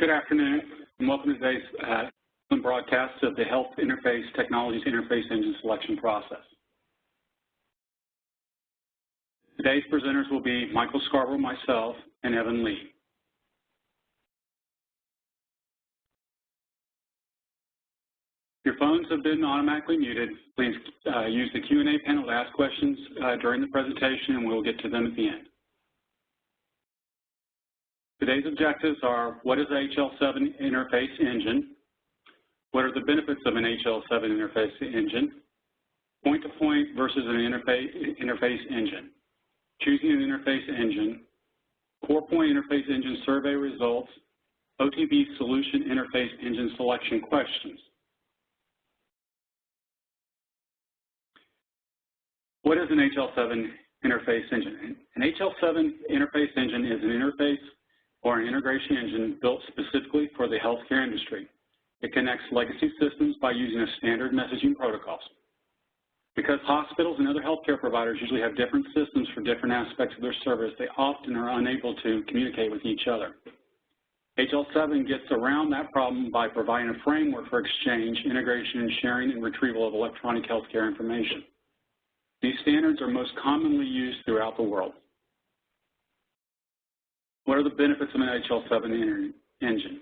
Good afternoon, and welcome to today's broadcast of the Health Interface Technologies Interface Engine Selection Process. Today's presenters will be Michael Scarborough, myself, and Evan Lee. Your phones have been automatically muted. Please use the Q&A panel to ask questions during the presentation, and we'll get to them at the end. Today's objectives are: what is an HL7 interface engine? What are the benefits of an HL7 interface engine? Point-to-point versus an interface engine. Choosing an interface engine. Core point interface engine survey results. OTB solution interface engine selection questions. What is an HL7 interface engine? An HL7 interface engine is an interface or an integration engine built specifically for the healthcare industry. It connects legacy systems by using a standard messaging protocols. Because hospitals and other healthcare providers usually have different systems for different aspects of their service, they often are unable to communicate with each other. HL7 gets around that problem by providing a framework for exchange, integration, and sharing and retrieval of electronic healthcare information. These standards are most commonly used throughout the world. What are the benefits of an HL7 engine?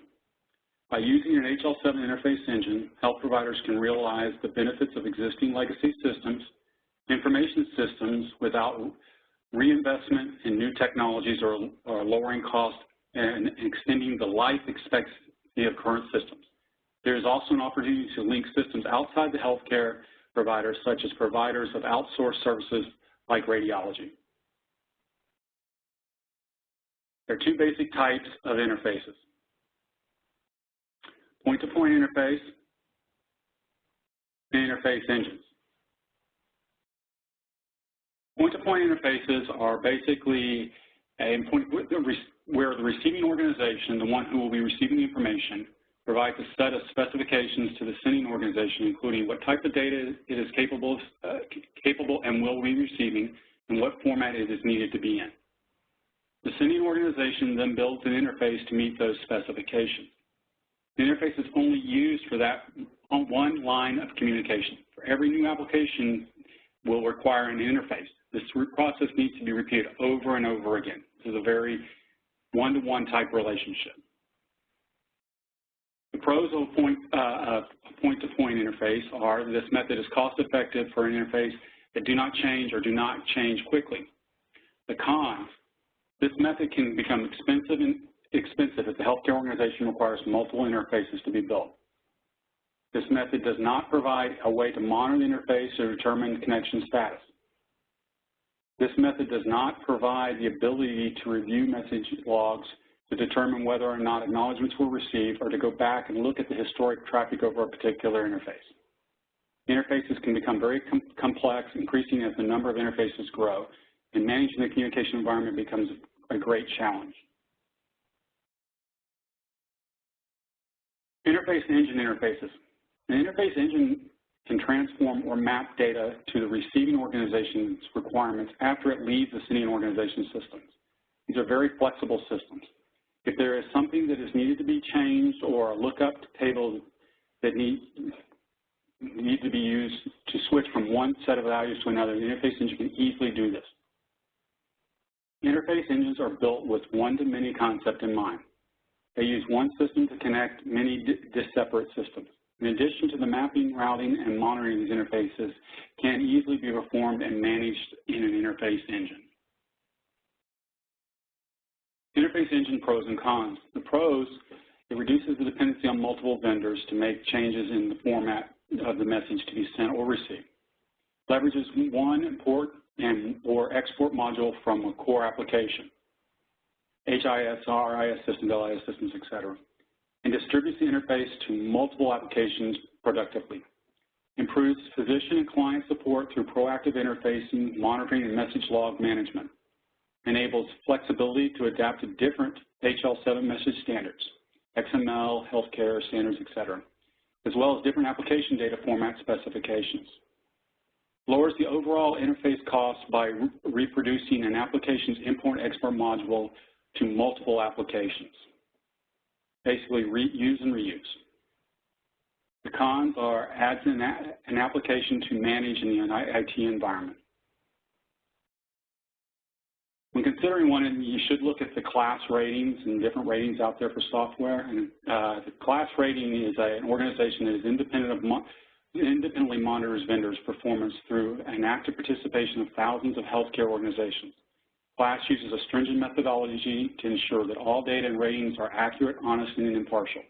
By using an HL7 interface engine, health providers can realize the benefits of existing legacy systems, information systems without reinvestment in new technologies or lowering costs and extending the life expectancy of current systems. There is also an opportunity to link systems outside the healthcare providers, such as providers of outsourced services like radiology. There are two basic types of interfaces: point-to-point interface and interface engines. Point-to-point interfaces are basically where the receiving organization, the one who will be receiving the information, provides a set of specifications to the sending organization, including what type of data it is capable and will be receiving, and what format it is needed to be in. The sending organization then builds an interface to meet those specifications. The interface is only used for that one line of communication. For every new application will require an interface. This process needs to be repeated over and over again. This is a very one-to-one type relationship. The pros of a point-to-point interface are this method is cost-effective for an interface that do not change or do not change quickly. The cons: this method can become expensive if the healthcare organization requires multiple interfaces to be built. This method does not provide a way to monitor the interface or determine connection status. This method does not provide the ability to review message logs to determine whether or not acknowledgments were received or to go back and look at the historic traffic over a particular interface. Interfaces can become very complex, increasing as the number of interfaces grow, and managing the communication environment becomes a great challenge. Interface engine interfaces. An interface engine can transform or map data to the receiving organization's requirements after it leaves the sending organization's systems. These are very flexible systems. If there is something that is needed to be changed or a lookup table that need to be used to switch from one set of values to another, the interface engine can easily do this. Interface engines are built with one-to-many concept in mind. They use one system to connect many disparate systems. In addition to the mapping, routing, and monitoring these interfaces can easily be performed and managed in an interface engine. Interface engine pros and cons. The pros: it reduces the dependency on multiple vendors to make changes in the format of the message to be sent or received. Leverages one import or export module from a core application, HIS, RIS systems, LIS systems, etc., and distributes the interface to multiple applications productively. Improves physician and client support through proactive interfacing, monitoring, and message log management. Enables flexibility to adapt to different HL7 message standards, XML, healthcare standards, etc., as well as different application data format specifications. Lowers the overall interface cost by reproducing an application's import-export module to multiple applications. basically use and reuse. The cons are adds an application to manage in the IT environment. When considering one, you should look at the class ratings and different ratings out there for software. And the class rating is an organization that is independently monitors vendors' performance through an active participation of thousands of healthcare organizations. Class uses a stringent methodology to ensure that all data and ratings are accurate, honest, and impartial.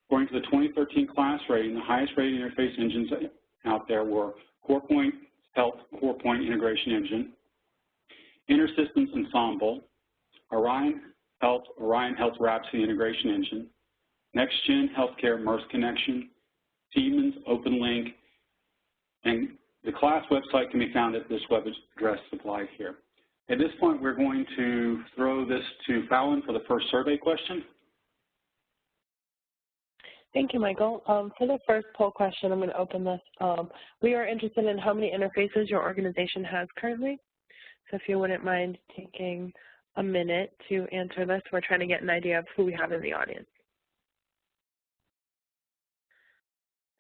According to the 2013 class rating, the highest rated interface engines out there were CorePoint Health CorePoint Integration Engine, InterSystems Ensemble, Orion Health Rhapsody Integration Engine, NextGen Healthcare MERS Connection, Siemens OpenLink, and the class website can be found at this web address supplied here. At this point, we're going to throw this to Fallon for the first survey question. Thank you, Michael. For the first poll question, I'm going to open this. We are interested in how many interfaces your organization has currently. So if you wouldn't mind taking a minute to answer this, we're trying to get an idea of who we have in the audience.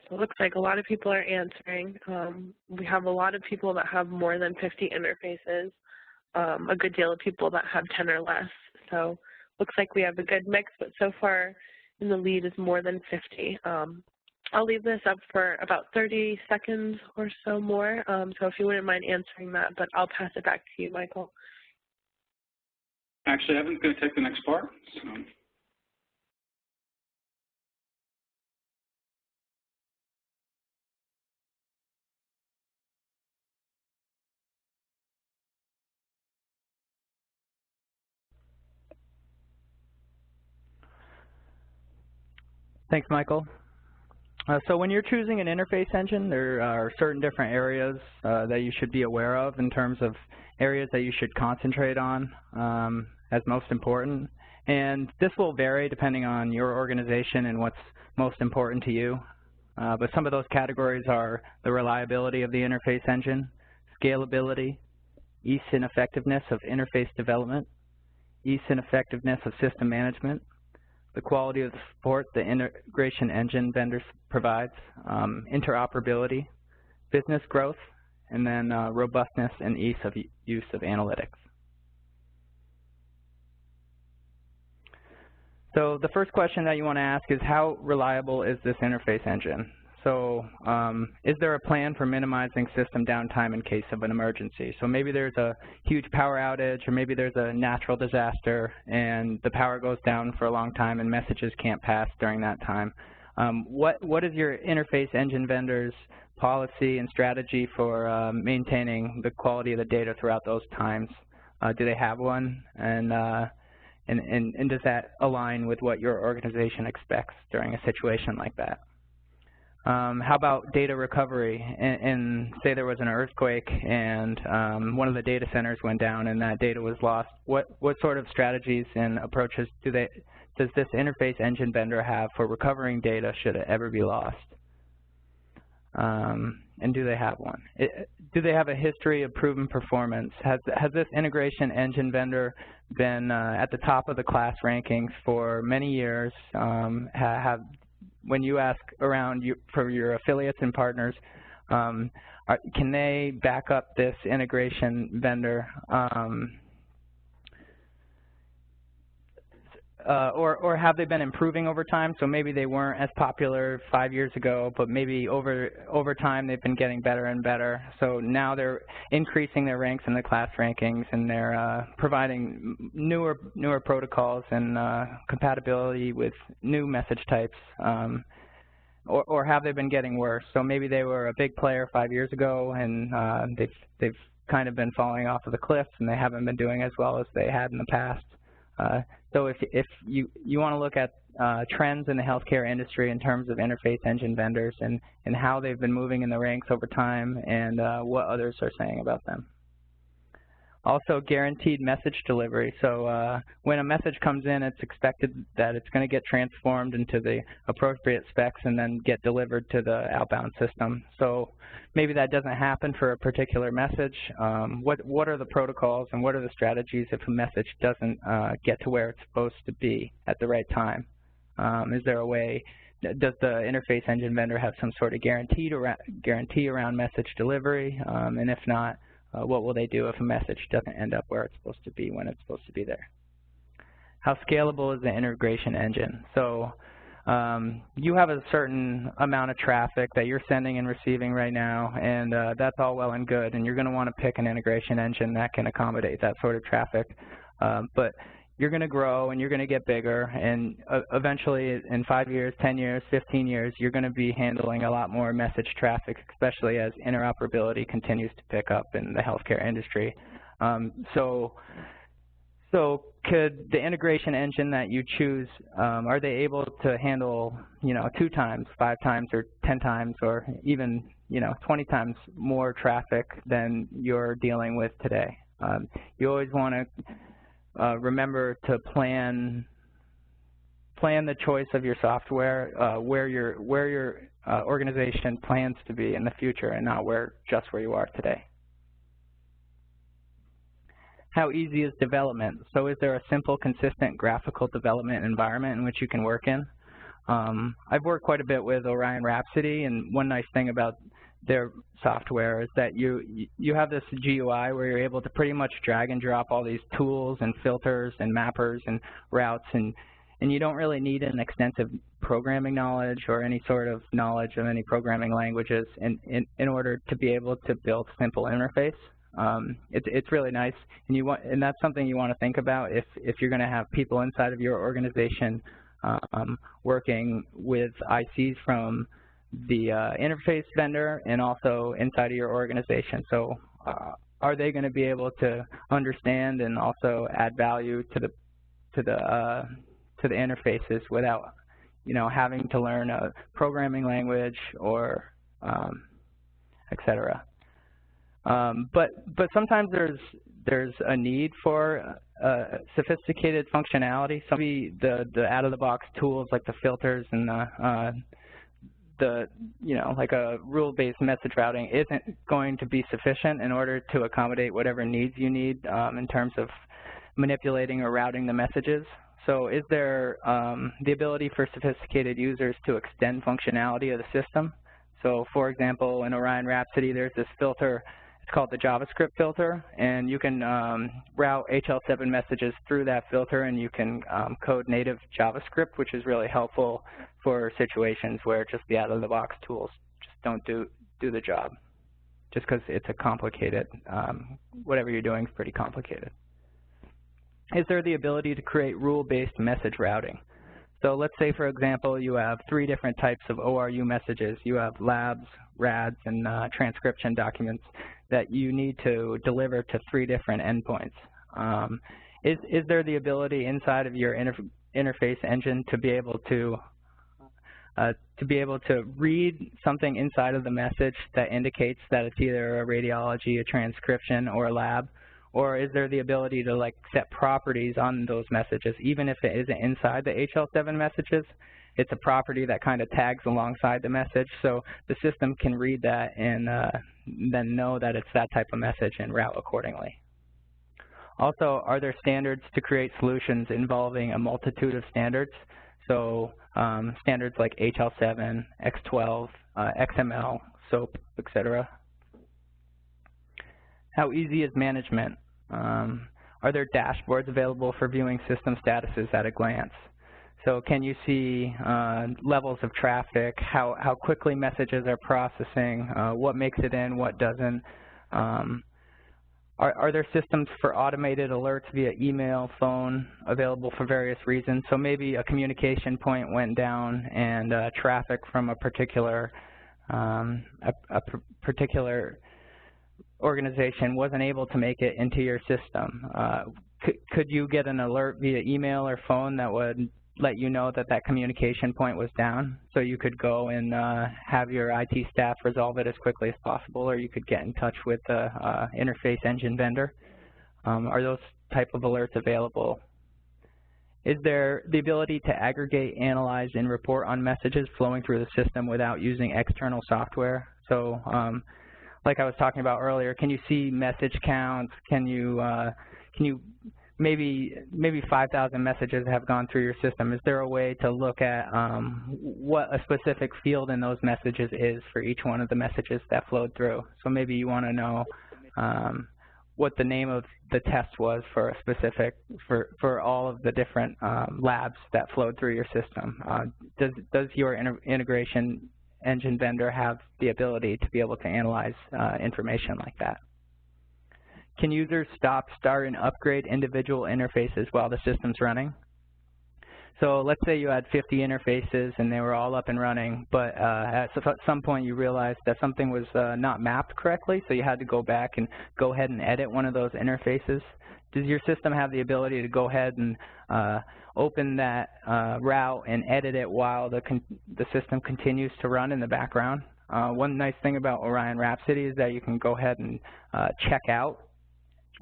So it looks like a lot of people are answering. We have a lot of people that have more than 50 interfaces, a good deal of people that have 10 or less. So looks like we have a good mix, but so far in the lead is more than 50. I'll leave this up for about 30 seconds or so more, so if you wouldn't mind answering that, but I'll pass it back to you, Michael. Actually, Evan's going to take the next part. So. Thanks, Michael. So when you're choosing an interface engine, there are certain different areas that you should be aware of in terms of areas that you should concentrate on as most important. And this will vary depending on your organization and what's most important to you. But some of those categories are the reliability of the interface engine, scalability, ease and effectiveness of interface development, ease and effectiveness of system management, the quality of the support the integration engine vendors provides, interoperability, business growth, and then robustness and ease of use of analytics. So the first question that you want to ask is, how reliable is this interface engine? So is there a plan for minimizing system downtime in case of an emergency? So maybe there's a huge power outage, or maybe there's a natural disaster and the power goes down for a long time and messages can't pass during that time. What is your interface engine vendor's policy and strategy for maintaining the quality of the data throughout those times? Do they have one? And does that align with what your organization expects during a situation like that? How about data recovery? And say there was an earthquake and one of the data centers went down and that data was lost. What sort of strategies and approaches does this interface engine vendor have for recovering data should it ever be lost? And do they have one? Do they have a history of proven performance? Has this integration engine vendor been at the top of the class rankings for many years? When you ask around for your affiliates and partners, can they back up this integration vendor? Or have they been improving over time? So maybe they weren't as popular 5 years ago, but maybe over time they've been getting better and better. So now they're increasing their ranks in the class rankings, and they're providing newer protocols and compatibility with new message types. Or have they been getting worse? So maybe they were a big player 5 years ago, and they've kind of been falling off of the cliff, and they haven't been doing as well as they had in the past. So if you want to look at trends in the healthcare industry in terms of interface engine vendors and how they've been moving in the ranks over time and what others are saying about them. Also, guaranteed message delivery. So when a message comes in, it's expected that it's going to get transformed into the appropriate specs and then get delivered to the outbound system. So maybe that doesn't happen for a particular message. What are the protocols and what are the strategies if a message doesn't get to where it's supposed to be at the right time? Is there a way, does the interface engine vendor have some sort of guarantee around message delivery? And if not, what will they do if a message doesn't end up where it's supposed to be when it's supposed to be there? How scalable is the integration engine? So you have a certain amount of traffic that you're sending and receiving right now, and that's all well and good, and you're going to want to pick an integration engine that can accommodate that sort of traffic. But you're going to grow and you're going to get bigger, and eventually in 5 years, 10 years, 15 years, you're going to be handling a lot more message traffic, especially as interoperability continues to pick up in the healthcare industry. So could the integration engine that you choose, are they able to handle, 2 times, 5 times, or 10 times, or even, 20 times more traffic than you're dealing with today? You always want to remember to plan the choice of your software where your organization plans to be in the future, and not just where you are today. How easy is development? So is there a simple, consistent graphical development environment in which you can work in? I've worked quite a bit with Orion Rhapsody, and one nice thing about their software is that you have this GUI where you're able to pretty much drag and drop all these tools and filters and mappers and routes, and you don't really need an extensive programming knowledge or any sort of knowledge of any programming languages in order to be able to build simple interface. It's really nice, and that's something you want to think about if you're going to have people inside of your organization working with ICs from the interface vendor and also inside of your organization. So are they going to be able to understand and also add value to the interfaces without having to learn a programming language or et cetera? But sometimes there's a need for sophisticated functionality. So maybe the out-of-the-box tools like the filters and like a rule-based message routing isn't going to be sufficient in order to accommodate whatever needs you need in terms of manipulating or routing the messages. So is there the ability for sophisticated users to extend functionality of the system? So for example, in Orion Rhapsody, there's this filter. It's called the JavaScript filter, and you can route HL7 messages through that filter, and you can code native JavaScript, which is really helpful for situations where just the out-of-the-box tools just don't do the job, just because it's a complicated, whatever you're doing is pretty complicated. Is there the ability to create rule-based message routing? So let's say, for example, you have 3 different types of ORU messages. You have labs, RADs, and transcription documents that you need to deliver to 3 different endpoints. Is there the ability inside of your interface engine to be able to read something inside of the message that indicates that it's either a radiology, a transcription, or a lab? Or is there the ability to set properties on those messages, even if it isn't inside the HL7 messages? It's a property that kind of tags alongside the message, so the system can read that and then know that it's that type of message and route accordingly. Also, are there standards to create solutions involving a multitude of standards? So standards like HL7, X12, XML, SOAP, etc. How easy is management? Are there dashboards available for viewing system statuses at a glance? So can you see levels of traffic, how quickly messages are processing, what makes it in, what doesn't? Are there systems for automated alerts via email, phone, available for various reasons? So maybe a communication point went down and traffic from a particular organization wasn't able to make it into your system. Could you get an alert via email or phone that would let you know that that communication point was down, so you could go and have your IT staff resolve it as quickly as possible, or you could get in touch with the interface engine vendor? Are those type of alerts available? Is there the ability to aggregate, analyze, and report on messages flowing through the system without using external software? So like I was talking about earlier, can you see message counts? Can you maybe 5,000 messages have gone through your system. Is there a way to look at what a specific field in those messages is for each one of the messages that flowed through? So maybe you want to know what the name of the test was for a specific, for all of the different labs that flowed through your system. Does your integration engine vendor have the ability to be able to analyze information like that? Can users stop, start, and upgrade individual interfaces while the system's running? So let's say you had 50 interfaces and they were all up and running, but at some point you realized that something was not mapped correctly, so you had to go back and go ahead and edit one of those interfaces. Does your system have the ability to go ahead and open that route and edit it while the system continues to run in the background? One nice thing about Orion Rhapsody is that you can go ahead and check out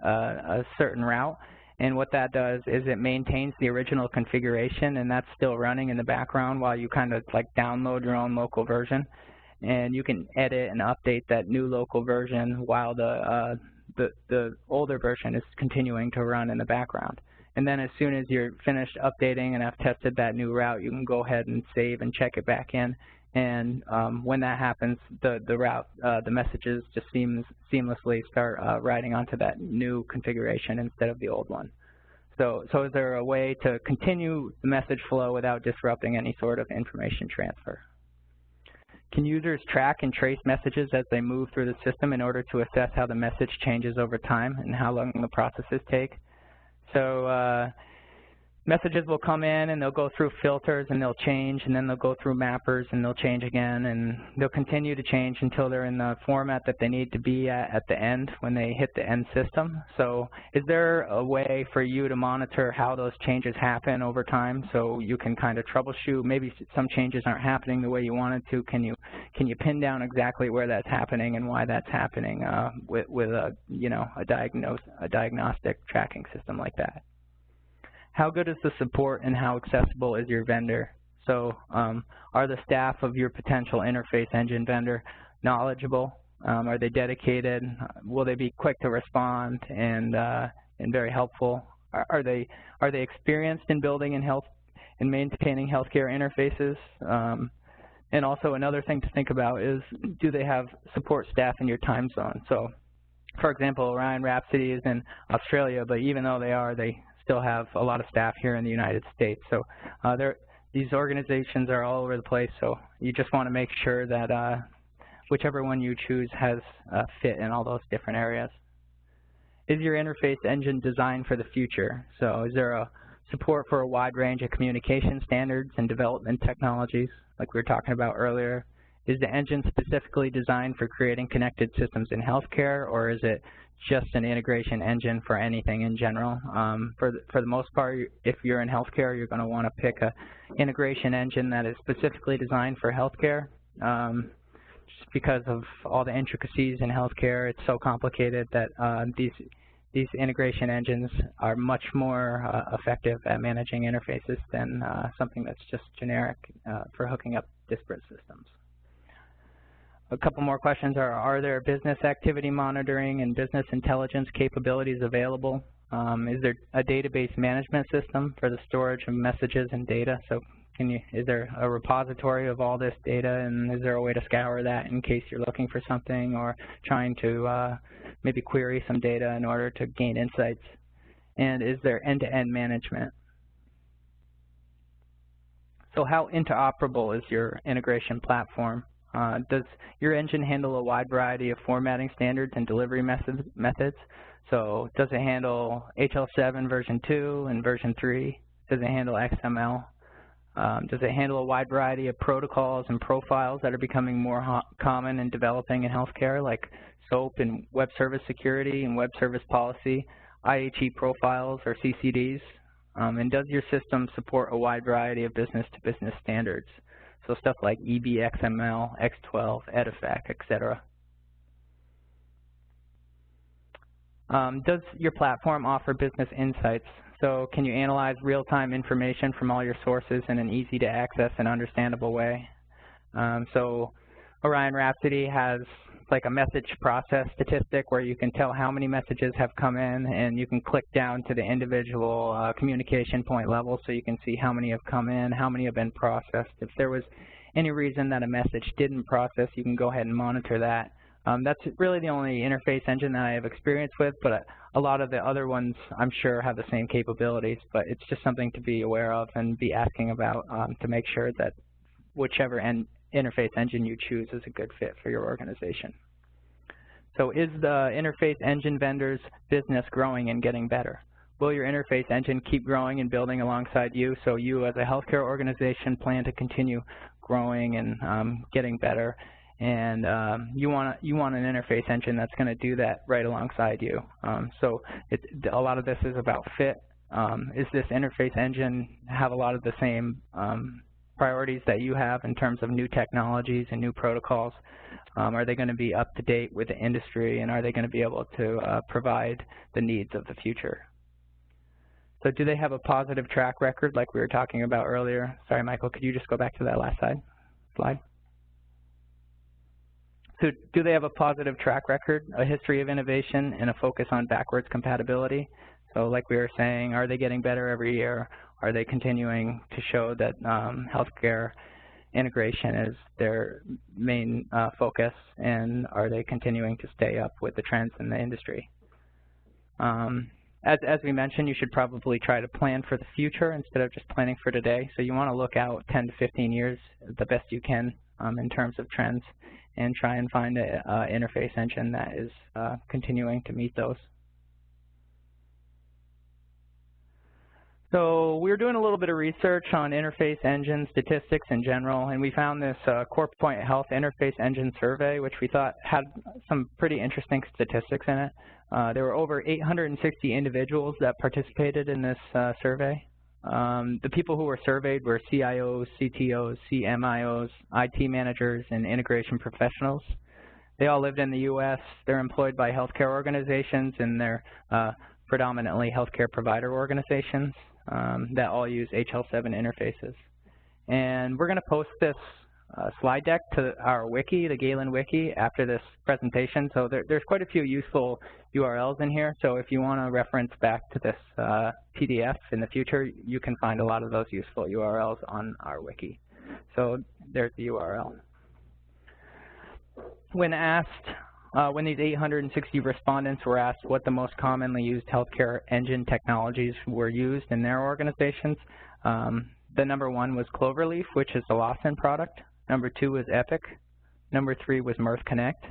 a certain route. And what that does is it maintains the original configuration, and that's still running in the background while you kind of like download your own local version. And you can edit and update that new local version while the older version is continuing to run in the background. And then as soon as you're finished updating and have tested that new route, you can go ahead and save and check it back in. And when that happens, the messages just seamlessly start writing onto that new configuration instead of the old one. So is there a way to continue the message flow without disrupting any sort of information transfer? Can users track and trace messages as they move through the system in order to assess how the message changes over time and how long the processes take? So messages will come in and they'll go through filters and they'll change, and then they'll go through mappers and they'll change again, and they'll continue to change until they're in the format that they need to be at the end when they hit the end system. So is there a way for you to monitor how those changes happen over time so you can kind of troubleshoot? Maybe some changes aren't happening the way you wanted to. Can you pin down exactly where that's happening and why that's happening with a diagnostic tracking system like that? How good is the support and how accessible is your vendor? So are the staff of your potential interface engine vendor knowledgeable? Are they dedicated? Will they be quick to respond and very helpful? Are they experienced in building and maintaining healthcare interfaces? And also another thing to think about is, do they have support staff in your time zone? So for example, Orion Rhapsody is in Australia, but even though they still have a lot of staff here in the United States. So these organizations are all over the place, so you just want to make sure that whichever one you choose has a fit in all those different areas. Is your interface engine designed for the future? So is there a support for a wide range of communication standards and development technologies like we were talking about earlier? Is the engine specifically designed for creating connected systems in healthcare, or is it just an integration engine for anything in general? For the most part, if you're in healthcare, you're going to want to pick an integration engine that is specifically designed for healthcare. Just because of all the intricacies in healthcare, it's so complicated that these integration engines are much more effective at managing interfaces than something that's just generic for hooking up disparate systems. A couple more questions are there business activity monitoring and business intelligence capabilities available? Is there a database management system for the storage of messages and data? So is there a repository of all this data, and is there a way to scour that in case you're looking for something or trying to maybe query some data in order to gain insights? And is there end-to-end management? So how interoperable is your integration platform? Does your engine handle a wide variety of formatting standards and delivery methods? So does it handle HL7 version 2 and version 3? Does it handle XML? Does it handle a wide variety of protocols and profiles that are becoming more common and developing in healthcare, like SOAP and web service security and web service policy, IHE profiles or CCDs? And does your system support a wide variety of business-to-business standards? So stuff like EBXML, X12, EDIFAC, etc. Does your platform offer business insights? So can you analyze real-time information from all your sources in an easy-to-access and understandable way? So Orion Rhapsody has like a message process statistic where you can tell how many messages have come in, and you can click down to the individual communication point level so you can see how many have come in, how many have been processed. If there was any reason that a message didn't process, you can go ahead and monitor that. That's really the only interface engine that I have experience with, but a lot of the other ones I'm sure have the same capabilities, but it's just something to be aware of and be asking about to make sure that whichever interface engine you choose is a good fit for your organization. So is the interface engine vendor's business growing and getting better? Will your interface engine keep growing and building alongside you, so you as a healthcare organization plan to continue growing and getting better, and you want an interface engine that's going to do that right alongside you. So a lot of this is about fit. Is this interface engine have a lot of the same priorities that you have in terms of new technologies and new protocols? Are they going to be up to date with the industry, and are they going to be able to provide the needs of the future? So do they have a positive track record like we were talking about earlier? Sorry, Michael, could you just go back to that last slide? So do they have a positive track record, a history of innovation, and a focus on backwards compatibility? So like we were saying, are they getting better every year? Are they continuing to show that healthcare integration is their main focus, and are they continuing to stay up with the trends in the industry? As we mentioned, you should probably try to plan for the future instead of just planning for today. So you want to look out 10 to 15 years the best you can in terms of trends, and try and find an interface engine that is continuing to meet those. So we were doing a little bit of research on interface engine statistics in general, and we found this CorpPoint Health Interface Engine Survey, which we thought had some pretty interesting statistics in it. There were over 860 individuals that participated in this survey. The people who were surveyed were CIOs, CTOs, CMIOs, IT managers, and integration professionals. They all lived in the U.S. They're employed by healthcare organizations, and they're predominantly healthcare provider organizations that all use HL7 interfaces. And we're going to post this slide deck to our wiki, the Gailen wiki, after this presentation. So there's quite a few useful URLs in here. So if you want to reference back to this PDF in the future, you can find a lot of those useful URLs on our wiki. So there's the URL. When asked, when these 860 respondents were asked what the most commonly used healthcare engine technologies were used in their organizations, the number 1 was Cloverleaf, which is the Lawson product. Number 2 was Epic. Number 3 was Mirth Connect.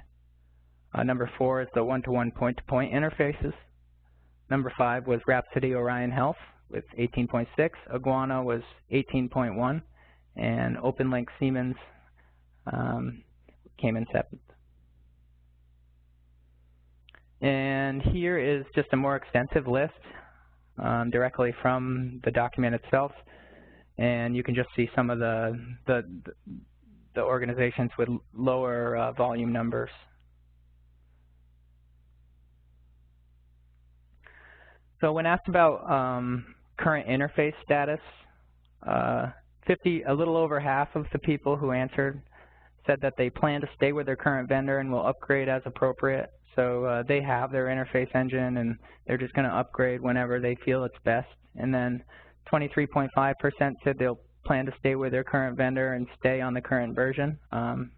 Number 4 is the one-to-one point-to-point interfaces. Number 5 was Rhapsody Orion Health with 18.6. Iguana was 18.1. And OpenLink Siemens came in 7th. And here is just a more extensive list directly from the document itself. And you can just see some of the organizations with lower volume numbers. So when asked about current interface status, a little over half of the people who answered said that they plan to stay with their current vendor and will upgrade as appropriate. So they have their interface engine, and they're just going to upgrade whenever they feel it's best. And then 23.5% said they'll plan to stay with their current vendor and stay on the current version. And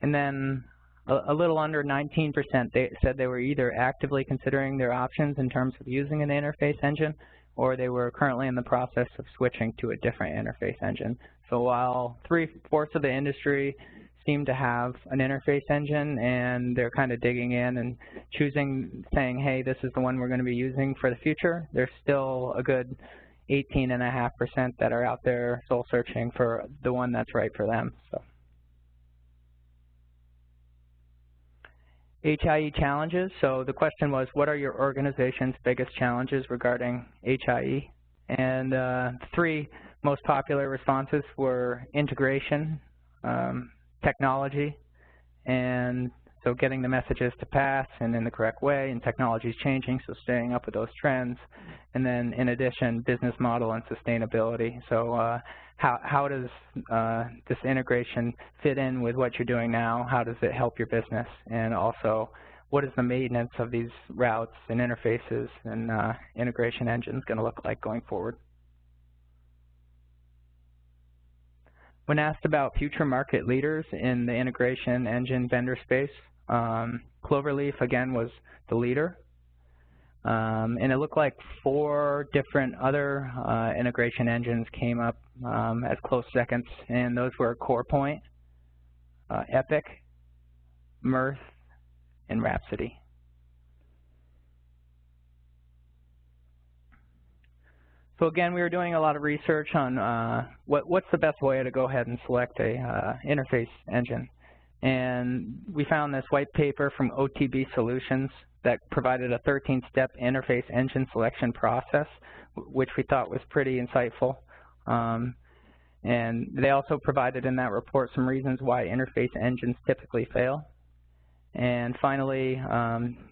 then a little under 19% they said they were either actively considering their options in terms of using an interface engine, or they were currently in the process of switching to a different interface engine. So while 3/4 of the industry seem to have an interface engine, and they're kind of digging in and choosing, saying, hey, this is the one we're going to be using for the future, there's still a good 18.5% that are out there soul searching for the one that's right for them. So, HIE challenges. So the question was, what are your organization's biggest challenges regarding HIE? And 3 most popular responses were integration, technology, and so getting the messages to pass and in the correct way, and technology is changing, so staying up with those trends. And then in addition, business model and sustainability. So how does this integration fit in with what you're doing now? How does it help your business? And also, what is the maintenance of these routes and interfaces and integration engines going to look like going forward? When asked about future market leaders in the integration engine vendor space, Cloverleaf, again, was the leader. And it looked like 4 different other integration engines came up as close seconds, and those were CorePoint, Epic, Mirth, and Rhapsody. So again, we were doing a lot of research on what's the best way to go ahead and select a interface engine. And we found this white paper from OTB Solutions that provided a 13-step interface engine selection process, which we thought was pretty insightful. And they also provided in that report some reasons why interface engines typically fail. And finally,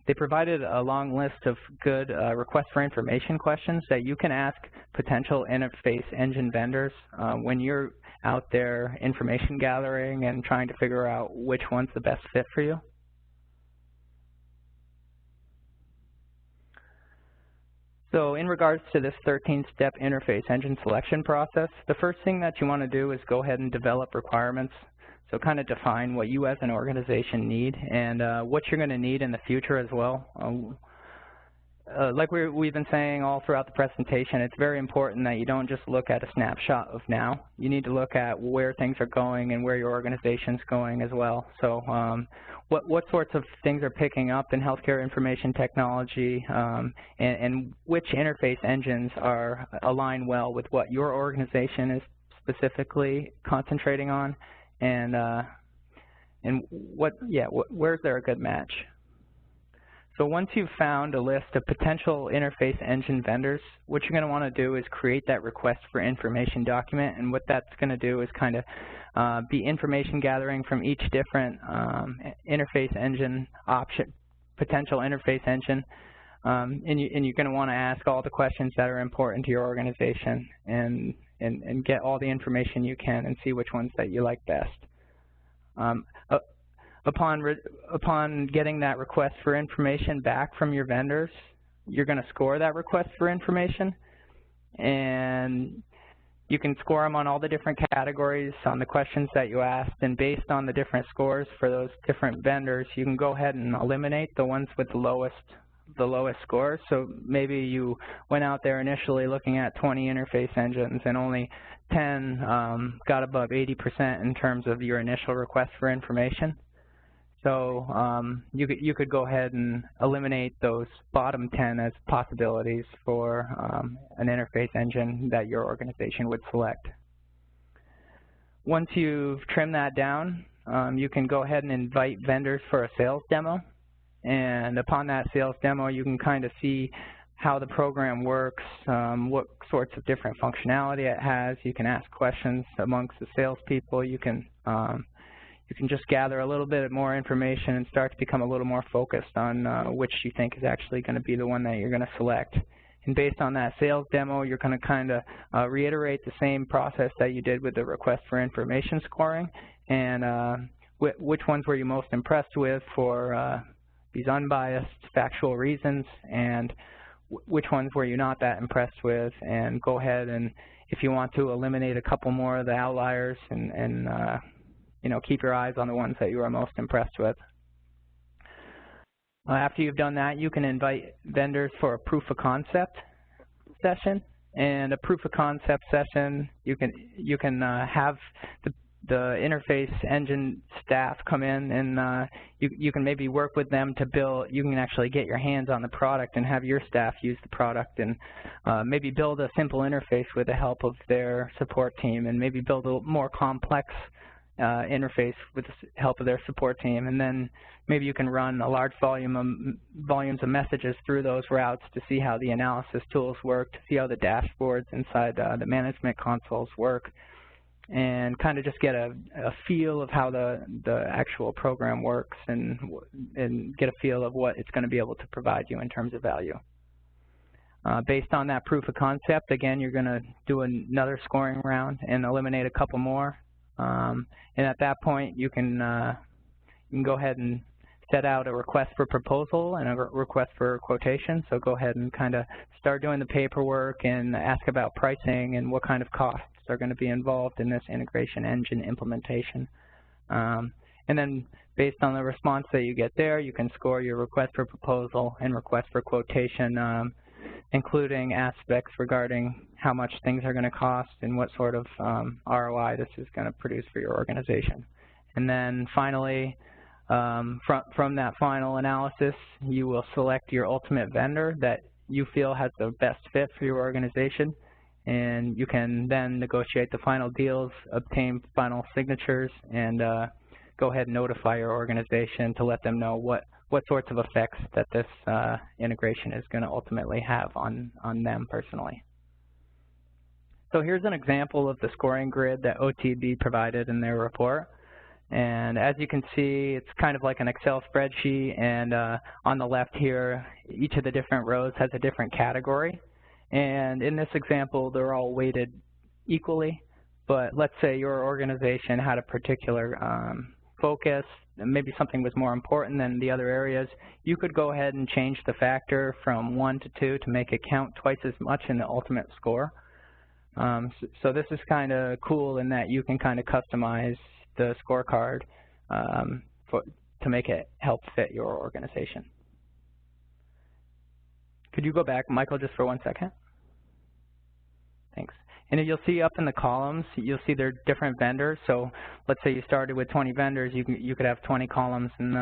they provided a long list of good request for information questions that you can ask potential interface engine vendors when you're out there information gathering and trying to figure out which one's the best fit for you. So in regards to this 13-step interface engine selection process, the first thing that you want to do is go ahead and develop requirements. So kind of define what you as an organization need and what you're going to need in the future as well. Like we've been saying all throughout the presentation, it's very important that you don't just look at a snapshot of now. You need to look at where things are going and where your organization's going as well. So what sorts of things are picking up in healthcare information technology and which interface engines are aligned well with what your organization is specifically concentrating on, and where's there a good match? So once you've found a list of potential interface engine vendors, what you're going to want to do is create that request for information document, and what that's going to do is kind of be information gathering from each different interface engine option, potential interface engine, and you're going to want to ask all the questions that are important to your organization and get all the information you can and see which ones that you like best. Upon getting that request for information back from your vendors, you're going to score that request for information, and you can score them on all the different categories on the questions that you asked, and based on the different scores for those different vendors, you can go ahead and eliminate the ones with the lowest score. So maybe you went out there initially looking at 20 interface engines and only 10 got above 80% in terms of your initial request for information. So you could go ahead and eliminate those bottom 10 as possibilities for an interface engine that your organization would select. Once you've trimmed that down, you can go ahead and invite vendors for a sales demo. And upon that sales demo, you can kind of see how the program works, what sorts of different functionality it has. You can ask questions amongst the salespeople. You can just gather a little bit more information and start to become a little more focused on which you think is actually going to be the one that you're going to select. And based on that sales demo, you're going to kind of reiterate the same process that you did with the request for information scoring, and which ones were you most impressed with for these unbiased factual reasons, and which ones were you not that impressed with, and go ahead and, if you want to, eliminate a couple more of the outliers and you know, keep your eyes on the ones that you are most impressed with. After you've done that, you can invite vendors for a proof of concept session. And a proof of concept session, you can have the interface engine staff come in, and you can maybe work with them to build. You can actually get your hands on the product and have your staff use the product, and maybe build a simple interface with the help of their support team, and maybe build a more complex interface with the help of their support team, and then maybe you can run a large volumes of messages through those routes to see how the analysis tools work, to see how the dashboards inside the management consoles work, and kind of just get a feel of how the actual program works, and get a feel of what it's going to be able to provide you in terms of value. Based on that proof of concept, again, you're going to do another scoring round and eliminate a couple more. And at that point, you can go ahead and set out a request for proposal and a request for quotation. So go ahead and kind of start doing the paperwork and ask about pricing and what kind of costs are going to be involved in this integration engine implementation. And then based on the response that you get there, you can score your request for proposal and request for quotation, including aspects regarding how much things are going to cost and what sort of ROI this is going to produce for your organization. And then finally, from that final analysis, you will select your ultimate vendor that you feel has the best fit for your organization, and you can then negotiate the final deals, obtain final signatures, and go ahead and notify your organization to let them know what sorts of effects that this integration is going to ultimately have on them personally. So here's an example of the scoring grid that OTB provided in their report. And as you can see, it's kind of like an Excel spreadsheet, and on the left here, each of the different rows has a different category. And in this example, they're all weighted equally, but let's say your organization had a particular focus, and maybe something was more important than the other areas. You could go ahead and change the factor from 1 to 2 to make it count twice as much in the ultimate score. So this is kind of cool in that you can kind of customize the scorecard to make it help fit your organization. Could you go back, Michael, just for 1 second? Thanks. And you'll see up in the columns, you'll see there are different vendors. So let's say you started with 20 vendors, you could have 20 columns, and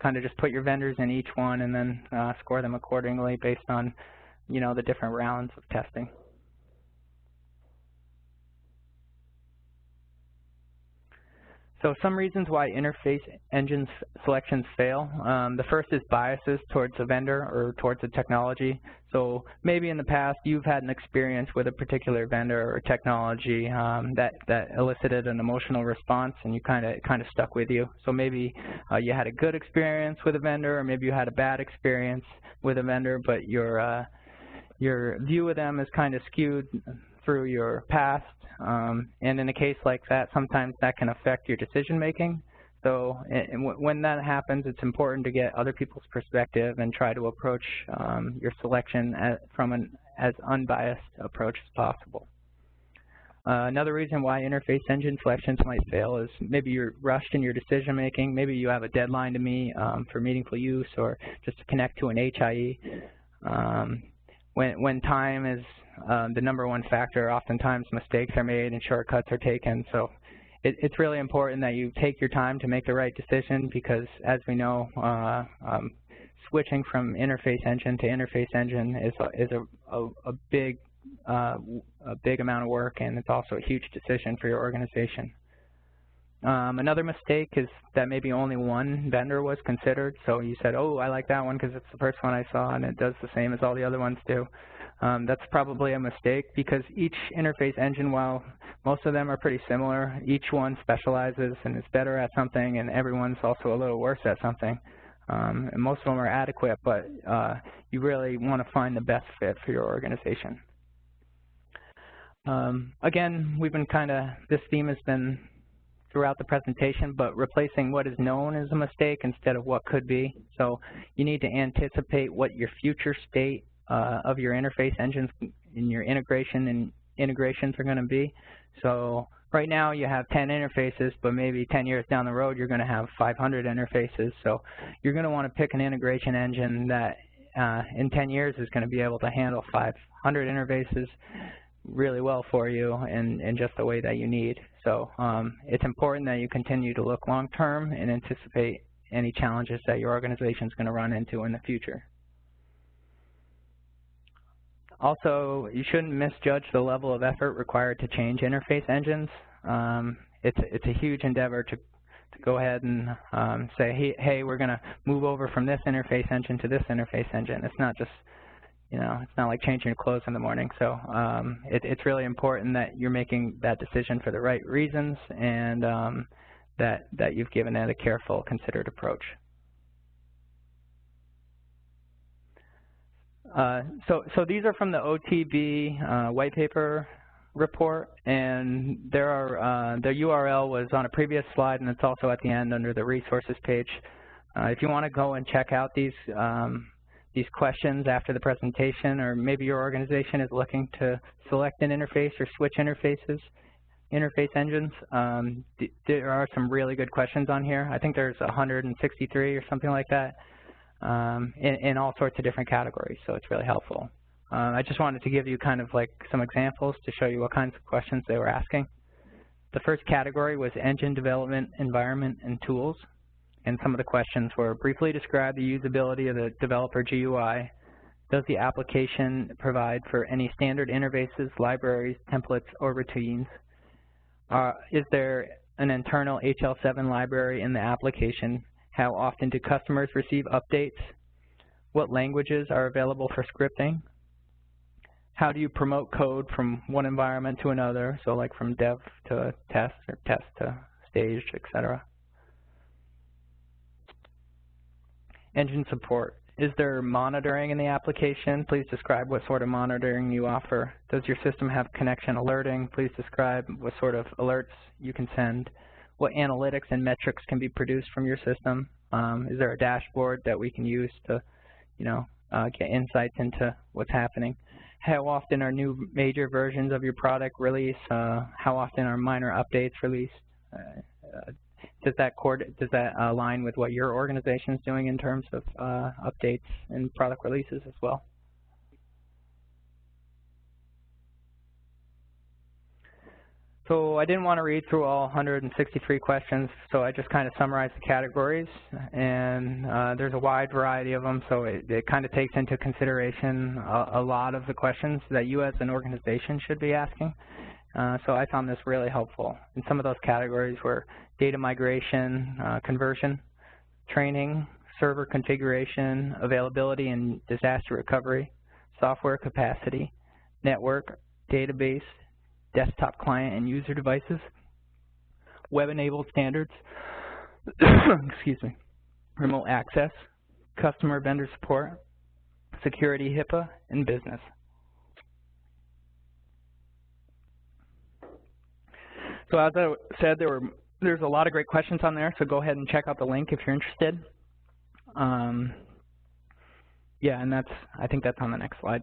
kind of just put your vendors in each one and then score them accordingly based on, the different rounds of testing. So some reasons why interface engine selections fail. The first is biases towards a vendor or towards a technology. So maybe in the past you've had an experience with a particular vendor or technology that elicited an emotional response, and you kind of stuck with you. So maybe you had a good experience with a vendor, or maybe you had a bad experience with a vendor, but your view of them is kind of skewed through your past. And in a case like that, sometimes that can affect your decision making. So when that happens, it's important to get other people's perspective and try to approach your selection from an as unbiased approach as possible. Another reason why interface engine selections might fail is maybe you're rushed in your decision making. Maybe you have a deadline to meet for meaningful use, or just to connect to an HIE. When time is the #1 factor, oftentimes mistakes are made and shortcuts are taken. So it's really important that you take your time to make the right decision, because as we know, switching from interface engine to interface engine is a big amount of work, and it's also a huge decision for your organization. Another mistake is that maybe only one vendor was considered. So you said, oh, I like that one because it's the first one I saw and it does the same as all the other ones do. That's probably a mistake, because each interface engine, while most of them are pretty similar, each one specializes and is better at something, and everyone's also a little worse at something. And most of them are adequate, but you really want to find the best fit for your organization. Again, we've been this theme has been throughout the presentation, but replacing what is known is a mistake instead of what could be. So you need to anticipate what your future state of your interface engines in your integrations are going to be. So right now you have 10 interfaces, but maybe 10 years down the road you're going to have 500 interfaces. So you're going to want to pick an integration engine that in 10 years is going to be able to handle 500 interfaces really well for you in just the way that you need. So it's important that you continue to look long term and anticipate any challenges that your organization is going to run into in the future. Also, you shouldn't misjudge the level of effort required to change interface engines. It's a huge endeavor to go ahead and say, hey, we're going to move over from this interface engine to this interface engine. It's not just, it's not like changing your clothes in the morning. So it's really important that you're making that decision for the right reasons, and that you've given it a careful, considered approach. So these are from the OTB Whitepaper report, and there are the URL was on a previous slide, and it's also at the end under the resources page. If you want to go and check out these questions after the presentation, or maybe your organization is looking to select an interface or switch interface engines, there are some really good questions on here. I think there's 163 or something like that in all sorts of different categories, so it's really helpful. I just wanted to give you kind of like some examples to show you what kinds of questions they were asking. The first category was engine development, environment, and tools. And some of the questions were, briefly describe the usability of the developer GUI. Does the application provide for any standard interfaces, libraries, templates, or routines? Is there an internal HL7 library in the application? How often do customers receive updates? What languages are available for scripting? How do you promote code from one environment to another, so like from dev to test or test to staged, etc.? Engine support. Is there monitoring in the application? Please describe what sort of monitoring you offer. Does your system have connection alerting? Please describe what sort of alerts you can send. What analytics and metrics can be produced from your system? Is there a dashboard that we can use to, get insights into what's happening? How often are new major versions of your product released? How often are minor updates released? Does that align with what your organization is doing in terms of updates and product releases as well? So I didn't want to read through all 163 questions, so I just kind of summarized the categories, and there's a wide variety of them, so it kind of takes into consideration a lot of the questions that you as an organization should be asking. So I found this really helpful. And some of those categories were data migration, conversion, training, server configuration, availability and disaster recovery, software capacity, network, database, desktop client and user devices, web-enabled standards, excuse me, remote access, customer vendor support, security, HIPAA, and business. So as I said, there's a lot of great questions on there, so go ahead and check out the link if you're interested. Yeah, and I think that's on the next slide.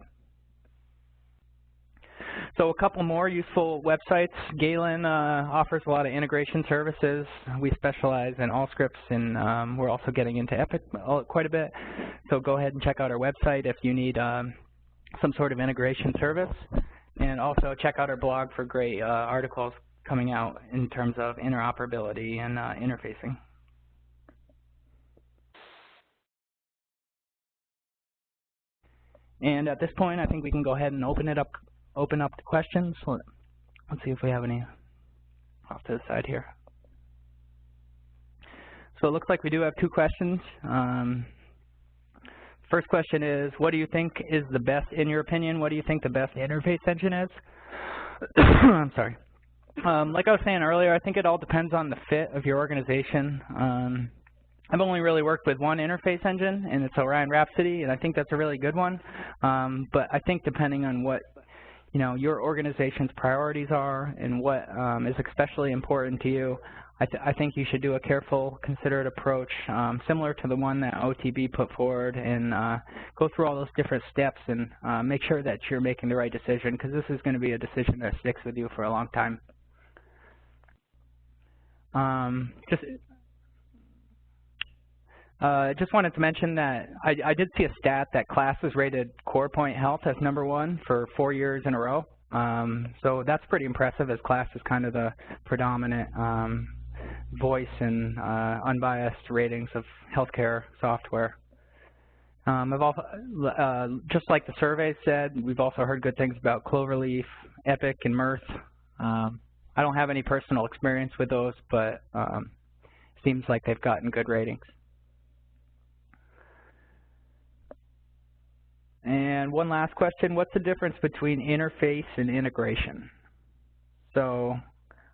So a couple more useful websites. Gailen offers a lot of integration services. We specialize in Allscripts, and we're also getting into Epic quite a bit. So go ahead and check out our website if you need some sort of integration service. And also check out our blog for great articles coming out in terms of interoperability and interfacing. And at this point, I think we can go ahead and open up the questions. Let's see if we have any off to the side here. So it looks like we do have two questions. First question is, what do you think is the best, in your opinion, what do you think the best interface engine is? I'm sorry. Like I was saying earlier, I think it all depends on the fit of your organization. I've only really worked with one interface engine, and it's Orion Rhapsody, and I think that's a really good one. But I think depending on what your organization's priorities are and what is especially important to you, I think you should do a careful, considered approach similar to the one that OTB put forward, and go through all those different steps and make sure that you're making the right decision, because this is going to be a decision that sticks with you for a long time. Just wanted to mention that I did see a stat that class was rated CorePoint Health as #1 for 4 years in a row. So that's pretty impressive, as class is kind of the predominant voice and unbiased ratings of healthcare software. I've also, just like the survey said, we've also heard good things about Cloverleaf, Epic, and Mirth. I don't have any personal experience with those, but seems like they've gotten good ratings. And one last question, what's the difference between interface and integration? So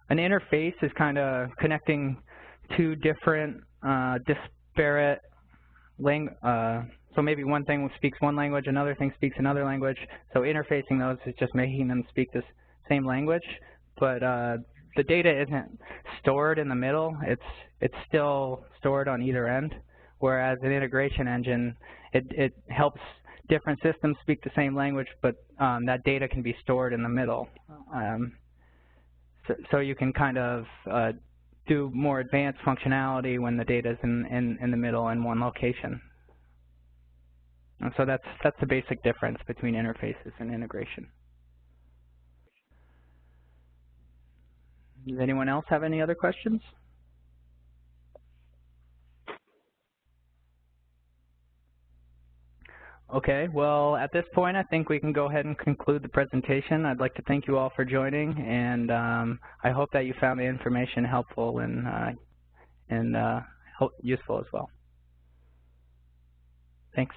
an interface is kind of connecting two different disparate So maybe one thing speaks one language, another thing speaks another language. So interfacing those is just making them speak the same language, but the data isn't stored in the middle. It's still stored on either end, whereas an integration engine, it helps different systems speak the same language, but that data can be stored in the middle. So you can kind of do more advanced functionality when the data is in the middle in one location. And so that's the basic difference between interfaces and integration. Does anyone else have any other questions? Okay, well, at this point, I think we can go ahead and conclude the presentation. I'd like to thank you all for joining, and I hope that you found the information helpful and useful as well. Thanks.